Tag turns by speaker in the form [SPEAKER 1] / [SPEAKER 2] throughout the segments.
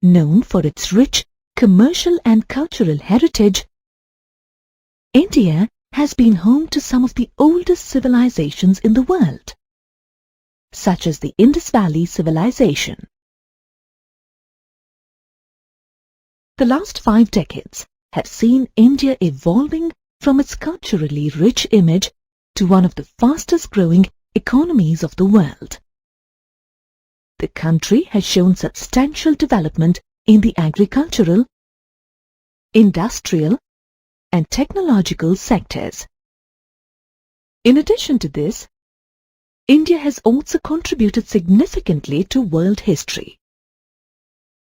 [SPEAKER 1] known for its rich commercial and cultural heritage, India has been home to some of the oldest civilizations in the world, such as the Indus Valley Civilization. The last 5 decades have seen India evolving from its culturally rich image to one of the fastest growing economies of the world. The country has shown substantial development in the agricultural, industrial, and technological sectors. In addition to this, India has also contributed significantly to world history.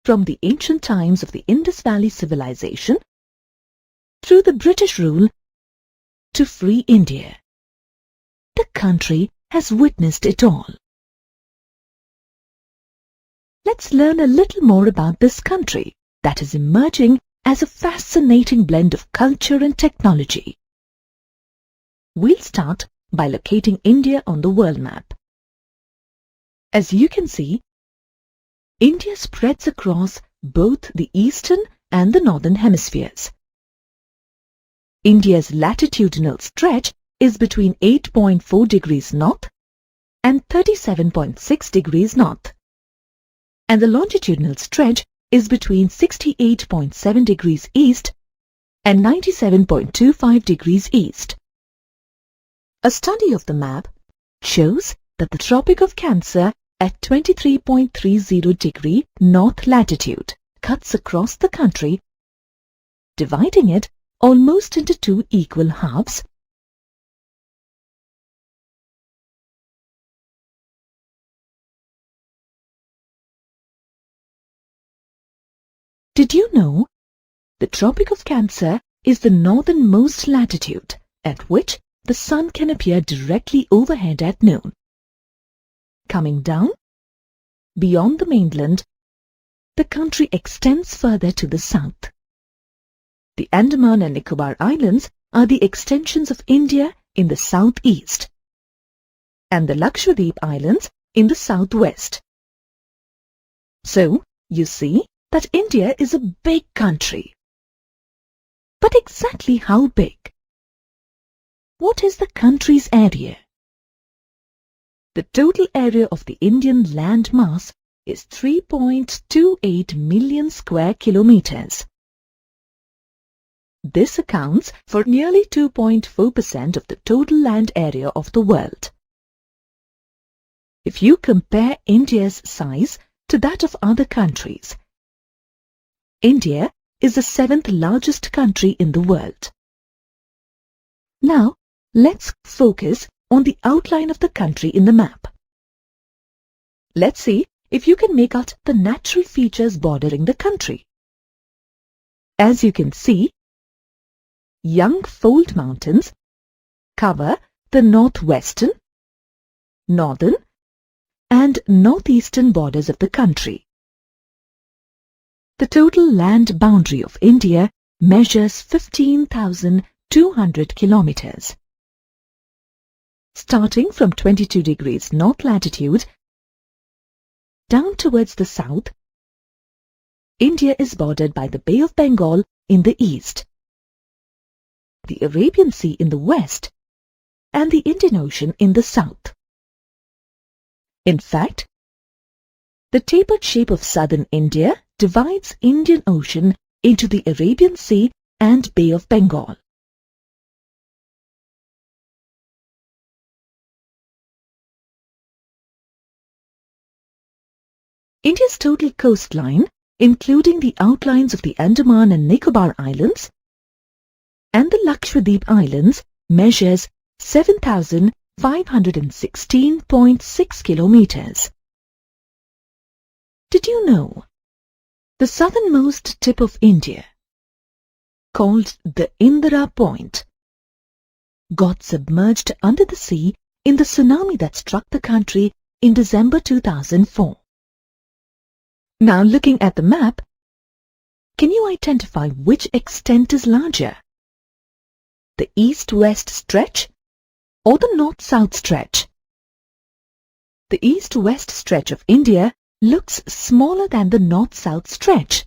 [SPEAKER 1] From the ancient times of the Indus Valley Civilization, through the British rule, to free India, the country has witnessed it all. Let's learn a little more about this country that is emerging as a fascinating blend of culture and technology. We'll start by locating India on the world map. As you can see, India spreads across both the eastern and the northern hemispheres. India's latitudinal stretch is between 8.4 degrees north and 37.6 degrees north, and the longitudinal stretch is between 68.7 degrees east and 97.25 degrees east. A study of the map shows that the Tropic of Cancer at 23.30 degree north latitude cuts across the country, dividing it almost into 2 equal halves. Did you know the Tropic of Cancer is the northernmost latitude at which the sun can appear directly overhead at noon? Coming down, beyond the mainland, the country extends further to the south. The Andaman and Nicobar Islands are the extensions of India in the southeast, and the Lakshadweep Islands in the southwest. So, you see that India is a big country. But exactly how big? What is the country's area? The total area of the Indian land mass is 3.28 million square kilometers. This accounts for nearly 2.4% of the total land area of the world. If you compare India's size to that of other countries, India is the 7th largest country in the world. Now, let's focus on the outline of the country in the map. Let's see if you can make out the natural features bordering the country. As you can see, young fold mountains cover the northwestern, northern, and northeastern borders of the country. The total land boundary of India measures 15,200 kilometers. Starting from 22 degrees north latitude down towards the south, India is bordered by the Bay of Bengal in the east, the Arabian Sea in the west, and the Indian Ocean in the south. In fact, the tapered shape of southern India divides Indian Ocean into the Arabian Sea and Bay of Bengal. India's total coastline, including the outlines of the Andaman and Nicobar Islands and the Lakshadweep Islands, measures 7,516.6 kilometers. Did you know the southernmost tip of India, called the Indira Point, got submerged under the sea in the tsunami that struck the country in December 2004? Now, looking at the map, can you identify which extent is larger, the east-west stretch or the north-south stretch? The east-west stretch of India looks smaller than the north-south stretch.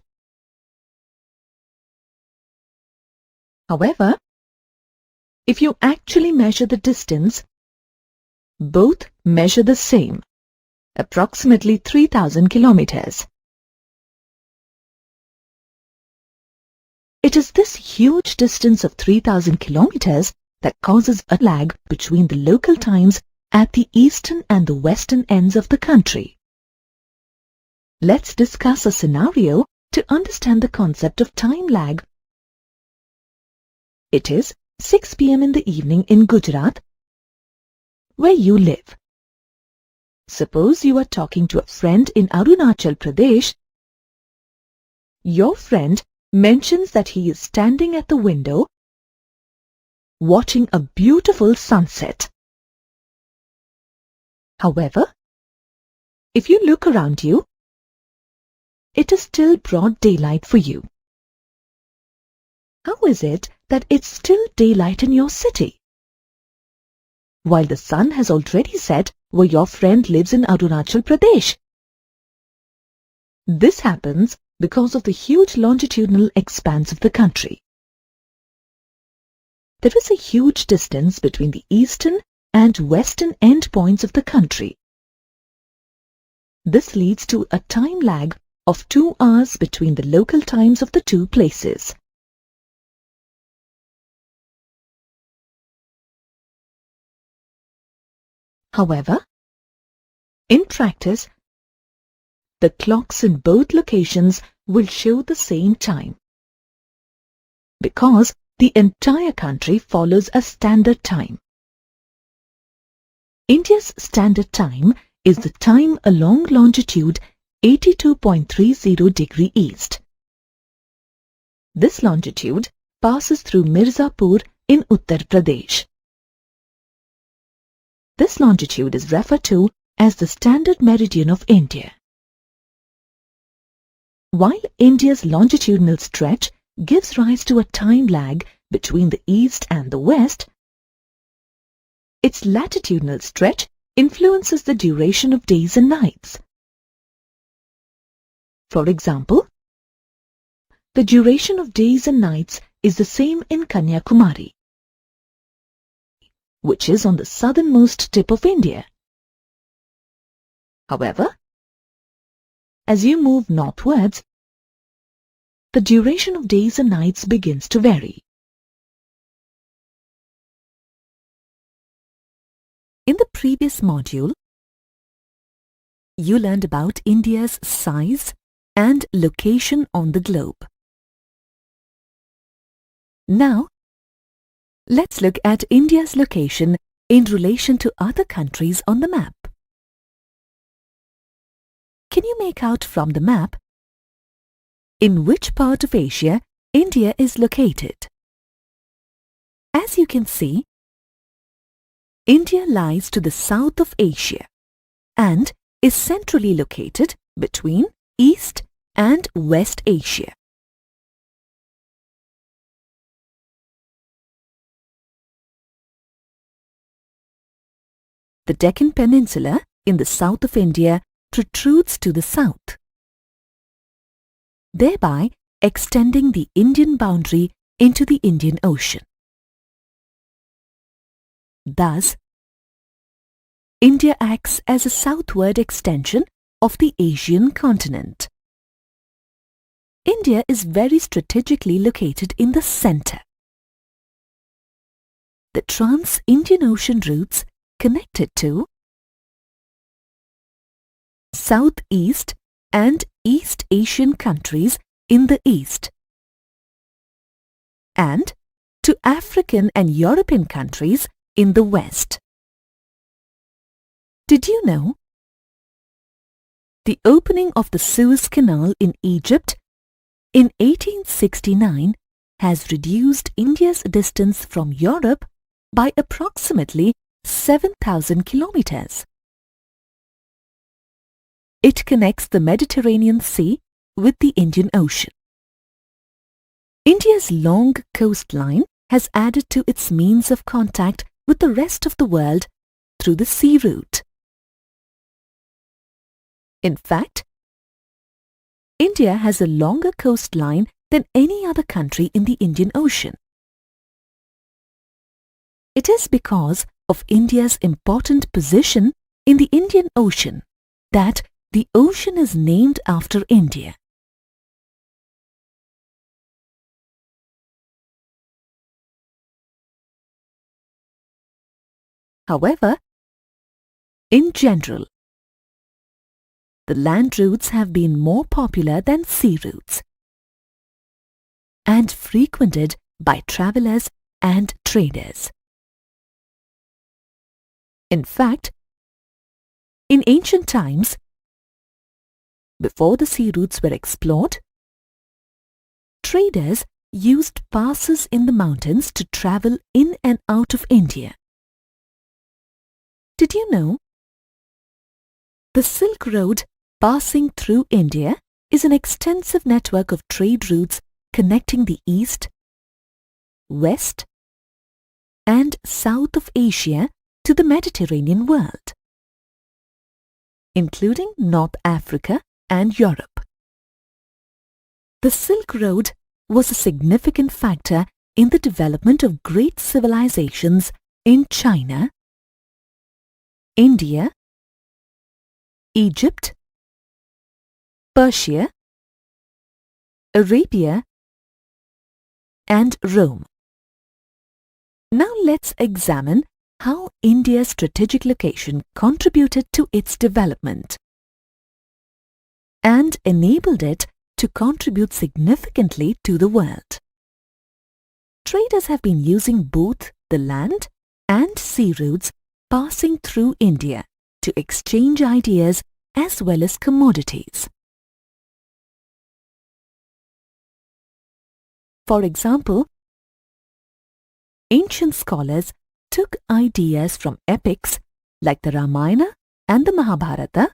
[SPEAKER 1] However, if you actually measure the distance, both measure the same, approximately 3,000 kilometers. It is this huge distance of 3,000 kilometers that causes a lag between the local times at the eastern and the western ends of the country. Let's discuss a scenario to understand the concept of time lag. It is 6 p.m. in the evening in Gujarat, where you live. Suppose you are talking to a friend in Arunachal Pradesh. Your friend mentions that he is standing at the window watching a beautiful sunset. However, if you look around you, it is still broad daylight for you. How is it that it's still daylight in your city, while the sun has already set where your friend lives in Arunachal Pradesh? This happens because of the huge longitudinal expanse of the country. There is a huge distance between the eastern and western endpoints of the country. This leads to a time lag of 2 hours between the local times of the two places. However, in practice, the clocks in both locations will show the same time, because the entire country follows a standard time. India's standard time is the time along longitude 82.30 degree east. This longitude passes through Mirzapur in Uttar Pradesh. This longitude is referred to as the standard meridian of India. While India's longitudinal stretch gives rise to a time lag between the east and the west, its latitudinal stretch influences the duration of days and nights. For example, the duration of days and nights is the same in Kanyakumari, which is on the southernmost tip of India. However, as you move northwards, the duration of days and nights begins to vary. In the previous module, you learned about India's size and location on the globe. Now, let's look at India's location in relation to other countries on the map. Can you make out from the map in which part of Asia India is located? As you can see, India lies to the south of Asia and is centrally located between East and West Asia. The Deccan Peninsula in the south of India protrudes to the south, thereby extending the Indian boundary into the Indian Ocean. Thus, India acts as a southward extension of the Asian continent. India is very strategically located in the center. The trans-Indian Ocean routes connected to Southeast and East Asian countries in the east and to African and European countries in the west. Did you know? The opening of the Suez Canal in Egypt in 1869 has reduced India's distance from Europe by approximately 7,000 kilometers. It connects the Mediterranean Sea with the Indian Ocean. India's long coastline has added to its means of contact with the rest of the world through the sea route. In fact, India has a longer coastline than any other country in the Indian Ocean. It is because of India's important position in the Indian Ocean that the ocean is named after India. However, in general, the land routes have been more popular than sea routes and frequented by travelers and traders. In fact, in ancient times, before the sea routes were explored, traders used passes in the mountains to travel in and out of India. Did you know? The Silk Road passing through India is an extensive network of trade routes connecting the East, West, and South of Asia to the Mediterranean world, including North Africa and Europe. The Silk Road was a significant factor in the development of great civilizations in China, India, Egypt, Persia, Arabia, and Rome. Now let's examine how India's strategic location contributed to its development and enabled it to contribute significantly to the world. Traders have been using both the land and sea routes passing through India to exchange ideas as well as commodities. For example, ancient scholars took ideas from epics like the Ramayana and the Mahabharata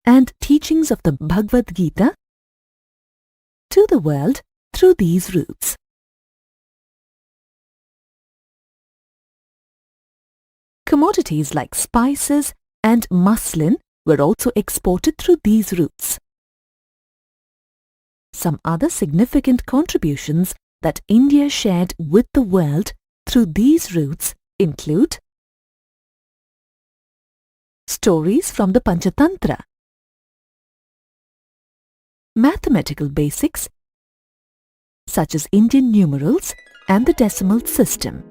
[SPEAKER 1] and teachings of the Bhagavad Gita to the world through these routes. Commodities like spices and muslin were also exported through these routes. Some other significant contributions that India shared with the world through these routes include stories from the Panchatantra, mathematical basics such as Indian numerals and the decimal system,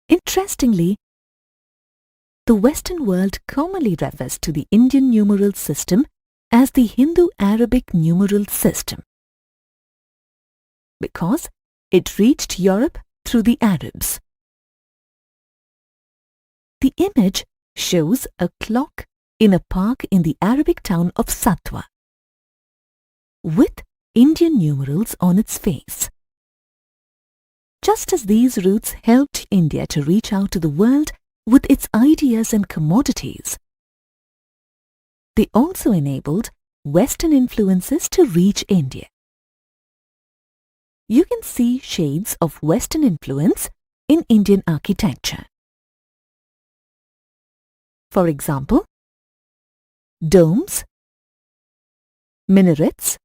[SPEAKER 1] interestingly, the Western world commonly refers to the Indian numeral system as the Hindu-Arabic numeral system because it reached Europe through the Arabs. The image shows a clock in a park in the Arabic town of Satwa with Indian numerals on its face. Just as these routes helped India to reach out to the world with its ideas and commodities, they also enabled Western influences to reach India. You can see shades of Western influence in Indian architecture. For example, domes, minarets,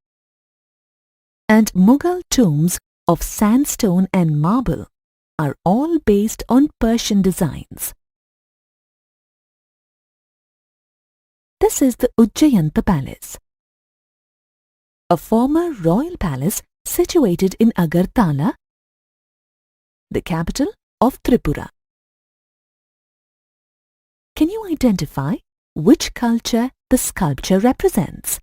[SPEAKER 1] and Mughal tombs of sandstone and marble are all based on Persian designs. This is the Ujjayanta Palace, a former royal palace situated in Agartala, the capital of Tripura. Can you identify which culture the sculpture represents?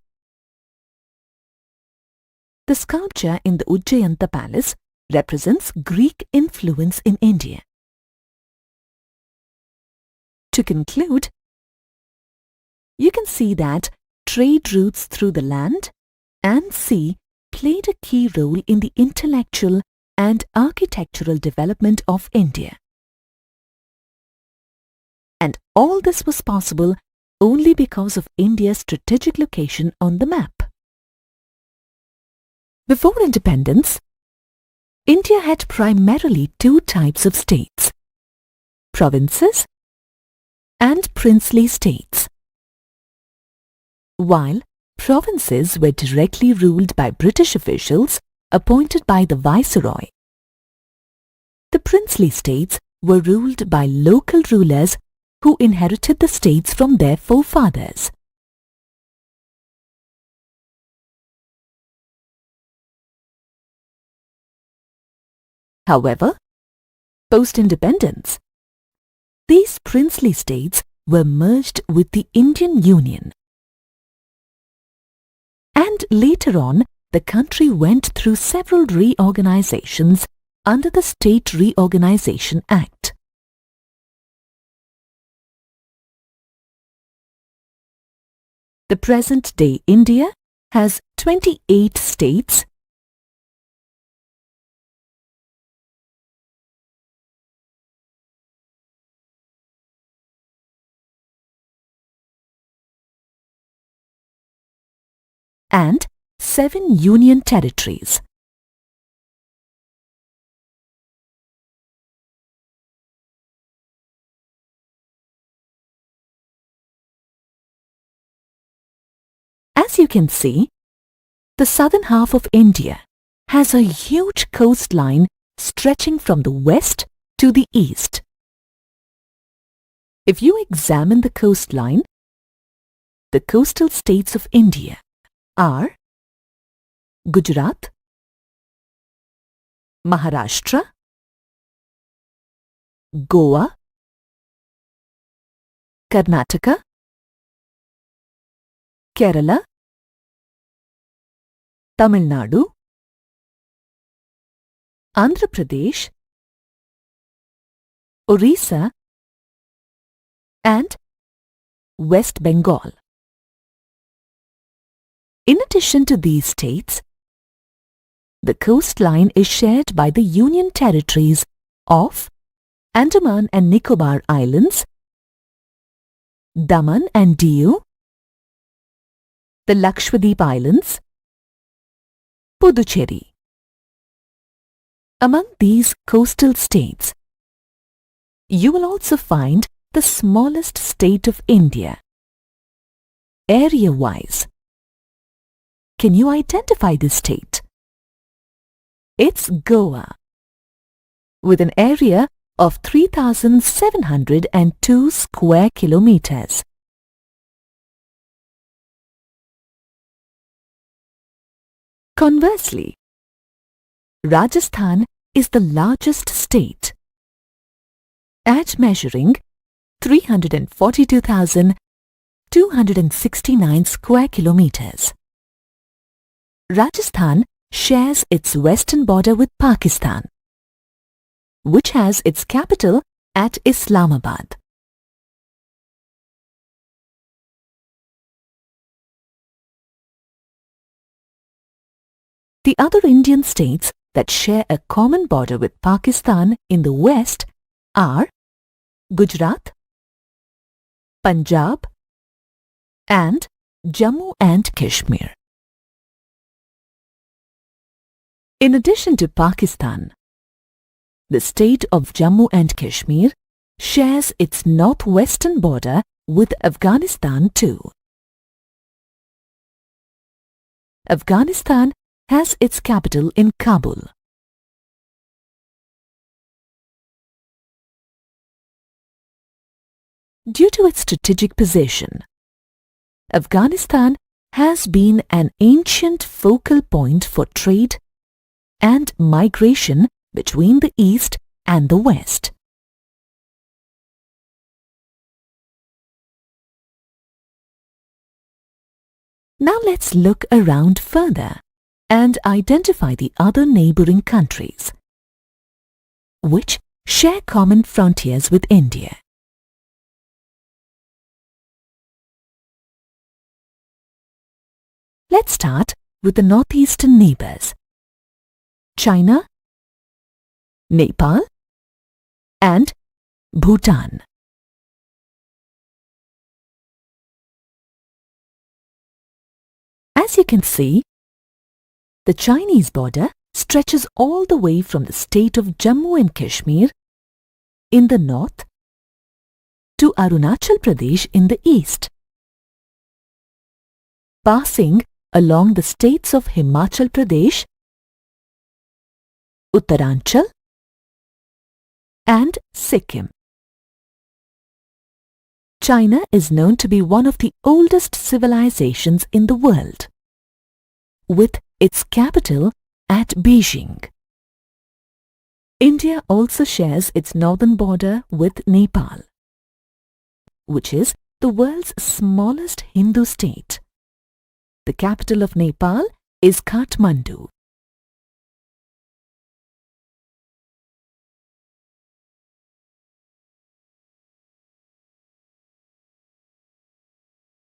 [SPEAKER 1] The sculpture in the Ujjayanta Palace represents Greek influence in India. To conclude, you can see that trade routes through the land and sea played a key role in the intellectual and architectural development of India. And all this was possible only because of India's strategic location on the map. Before independence, India had primarily two types of states: provinces and princely states. While provinces were directly ruled by British officials appointed by the Viceroy, the princely states were ruled by local rulers who inherited the states from their forefathers. However, post-independence, these princely states were merged with the Indian Union. And later on, the country went through several reorganizations under the State Reorganization Act. The present-day India has 28 states and 7 union territories. As you can see, the southern half of India has a huge coastline stretching from the west to the east. If you examine the coastline, the coastal states of India are Gujarat, Maharashtra, Goa, Karnataka, Kerala, Tamil Nadu, Andhra Pradesh, Orissa, and West Bengal. In addition to these states, the coastline is shared by the Union territories of Andaman and Nicobar Islands, Daman and Diu, the Lakshadweep Islands, Puducherry. Among these coastal states, you will also find the smallest state of India, area-wise. Can you identify this state? It's Goa, with an area of 3,702 square kilometers. Conversely, Rajasthan is the largest state, at measuring 342,269 square kilometers. Rajasthan shares its western border with Pakistan, which has its capital at Islamabad. The other Indian states that share a common border with Pakistan in the west are Gujarat, Punjab, and Jammu and Kashmir. In addition to Pakistan, the state of Jammu and Kashmir shares its northwestern border with Afghanistan too. Afghanistan has its capital in Kabul. Due to its strategic position, Afghanistan has been an ancient focal point for trade and migration between the East and the West. Now let's look around further and identify the other neighboring countries, which share common frontiers with India. Let's start with the northeastern neighbors: China, Nepal, and Bhutan. As you can see, the Chinese border stretches all the way from the state of Jammu and Kashmir in the north to Arunachal Pradesh in the east, passing along the states of Himachal Pradesh, Uttaranchal and Sikkim. China is known to be one of the oldest civilizations in the world, with its capital at Beijing. India also shares its northern border with Nepal, which is the world's smallest Hindu state. The capital of Nepal is Kathmandu.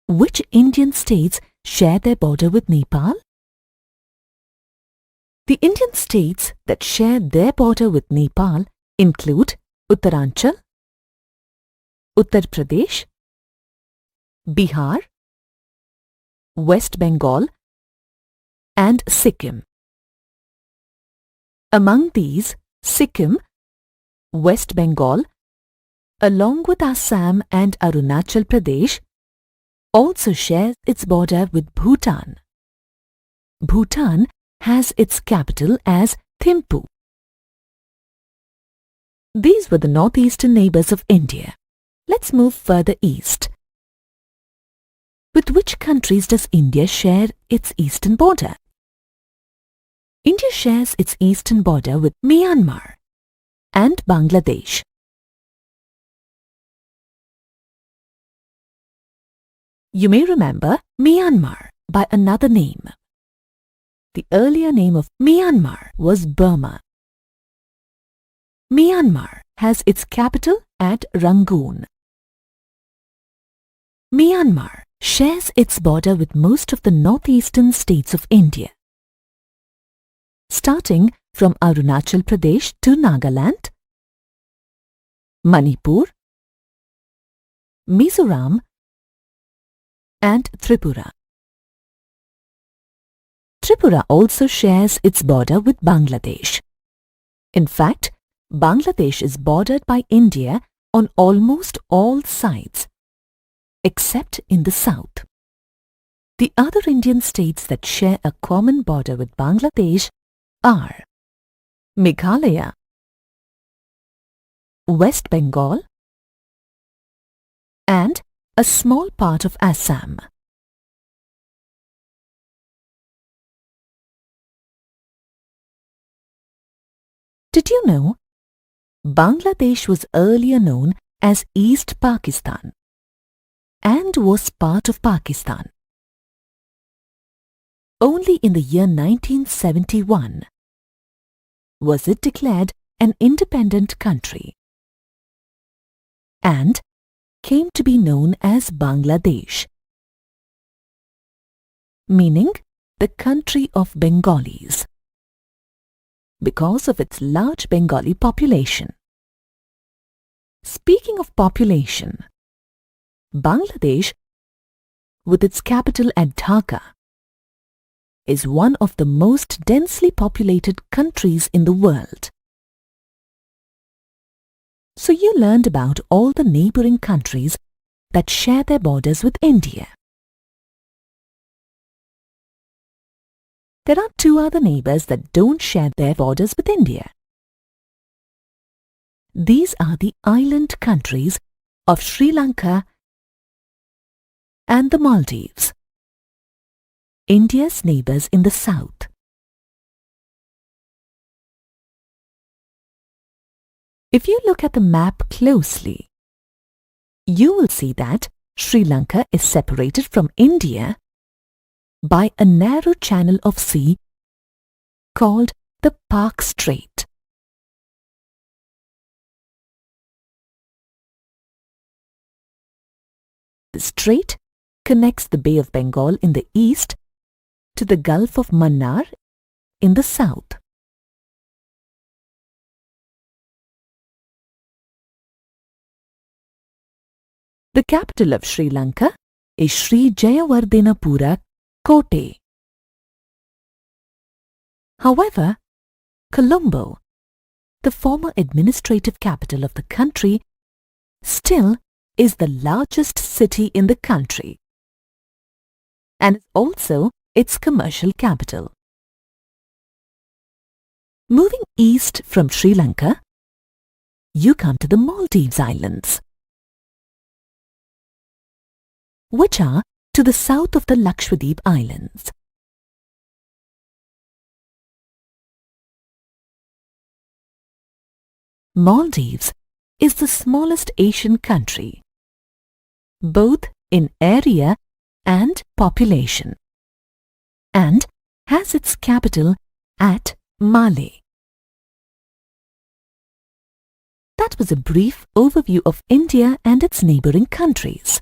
[SPEAKER 1] Which Indian states share their border with Nepal? The Indian states that share their border with Nepal include Uttaranchal, Uttar Pradesh, Bihar, West Bengal and Sikkim. Among these, Sikkim, West Bengal, along with Assam and Arunachal Pradesh, also shares its border with Bhutan. Bhutan has its capital as Thimphu. These were the northeastern neighbors of India. Let's move further east. With which countries does India share its eastern border? India shares its eastern border with Myanmar and Bangladesh. You may remember Myanmar by another name. The earlier name of Myanmar was Burma. Myanmar has its capital at Rangoon. Myanmar shares its border with most of the northeastern states of India, starting from Arunachal Pradesh to Nagaland, Manipur, Mizoram and Tripura. Tripura also shares its border with Bangladesh. In fact, Bangladesh is bordered by India on almost all sides, except in the south. The other Indian states that share a common border with Bangladesh are Meghalaya, West Bengal, and a small part of Assam. Did you know Bangladesh was earlier known as East Pakistan and was part of Pakistan? Only in the year 1971 was it declared an independent country and came to be known as Bangladesh, meaning the country of Bengalis, because of its large Bengali population. Speaking of population, Bangladesh, with its capital at Dhaka, is one of the most densely populated countries in the world. So you learned about all the neighboring countries that share their borders with India. There are two other neighbors that don't share their borders with India. These are the island countries of Sri Lanka and the Maldives, India's neighbors in the south. If you look at the map closely, you will see that Sri Lanka is separated from India by a narrow channel of sea called the Park Strait. The strait connects the Bay of Bengal in the east to the Gulf of Mannar in the south. The capital of Sri Lanka is Sri Jayawardena Pura Kotte. However, Colombo, the former administrative capital of the country, still is the largest city in the country and is also its commercial capital. Moving east from Sri Lanka, you come to the Maldives Islands, which are to the south of the Lakshadweep Islands. Maldives is the smallest Asian country, both in area and population, and has its capital at Malé. That was a brief overview of India and its neighbouring countries.